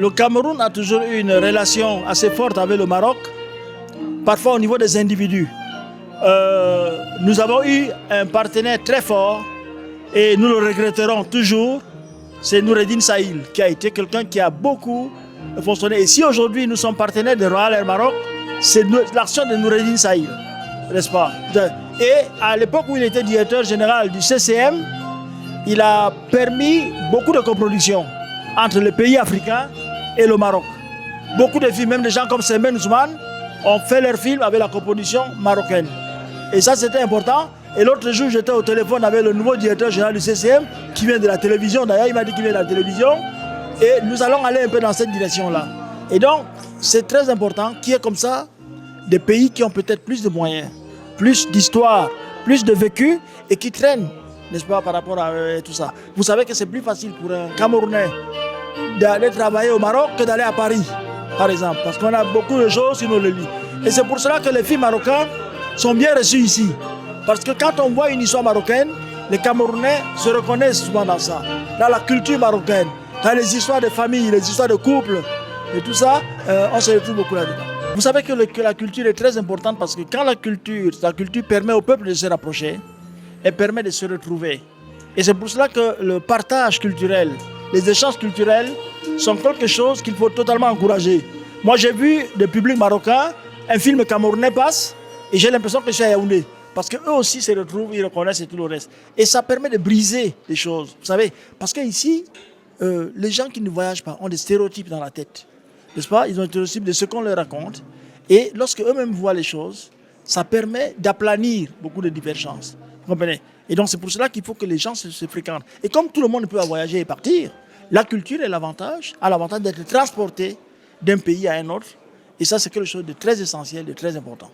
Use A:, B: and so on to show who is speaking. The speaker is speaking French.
A: le Cameroun a toujours eu une relation assez forte avec le Maroc, parfois au niveau des individus. Nous avons eu un partenaire très fort et nous le regretterons toujours, c'est Noureddine Sahil, qui a été quelqu'un qui a beaucoup fonctionné. Et si aujourd'hui nous sommes partenaires de Royal Air Maroc, c'est l'action de Noureddine Sahil, n'est-ce pas? Et à l'époque où il était directeur général du CCM, il a permis beaucoup de coproductions entre les pays africains et le Maroc. Beaucoup de films, même des gens comme Semen Ousmane, ont fait leurs films avec la coproduction marocaine. Et ça, c'était important. Et l'autre jour, j'étais au téléphone avec le nouveau directeur général du CCM, qui vient de la télévision. D'ailleurs, il m'a dit qu'il vient de la télévision. Et nous allons aller un peu dans cette direction-là. Et donc, c'est très important qu'il y ait comme ça des pays qui ont peut-être plus de moyens, plus d'histoire, plus de vécu et qui traînent, n'est-ce pas, par rapport à tout ça. Vous savez que c'est plus facile pour un Camerounais d'aller travailler au Maroc que d'aller à Paris, par exemple, parce qu'on a beaucoup de choses sur nos lits. Et c'est pour cela que les films marocains sont bien reçus ici. Parce que quand on voit une histoire marocaine, les Camerounais se reconnaissent souvent dans ça, dans la culture marocaine, dans les histoires de famille, les histoires de couple, et tout ça, on se retrouve beaucoup là-dedans. Vous savez que la culture est très importante parce que quand la culture permet au peuple de se rapprocher, elle permet de se retrouver. Et c'est pour cela que le partage culturel, les échanges culturels sont quelque chose qu'il faut totalement encourager. Moi, j'ai vu des publics marocains, un film camerounais passe, et j'ai l'impression que je suis à Yaoundé. Parce qu'eux aussi se retrouvent, ils reconnaissent et tout le reste. Et ça permet de briser les choses, vous savez. Parce qu'ici, les gens qui ne voyagent pas ont des stéréotypes dans la tête. N'est-ce pas? Ils ont des stéréotypes de ce qu'on leur raconte. Et lorsque eux-mêmes voient les choses, ça permet d'aplanir beaucoup de divergences. Vous comprenez? Et donc c'est pour cela qu'il faut que les gens se fréquentent. Et comme tout le monde peut voyager et partir, la culture a l'avantage d'être transportée d'un pays à un autre. Et ça, c'est quelque chose de très essentiel, de très important.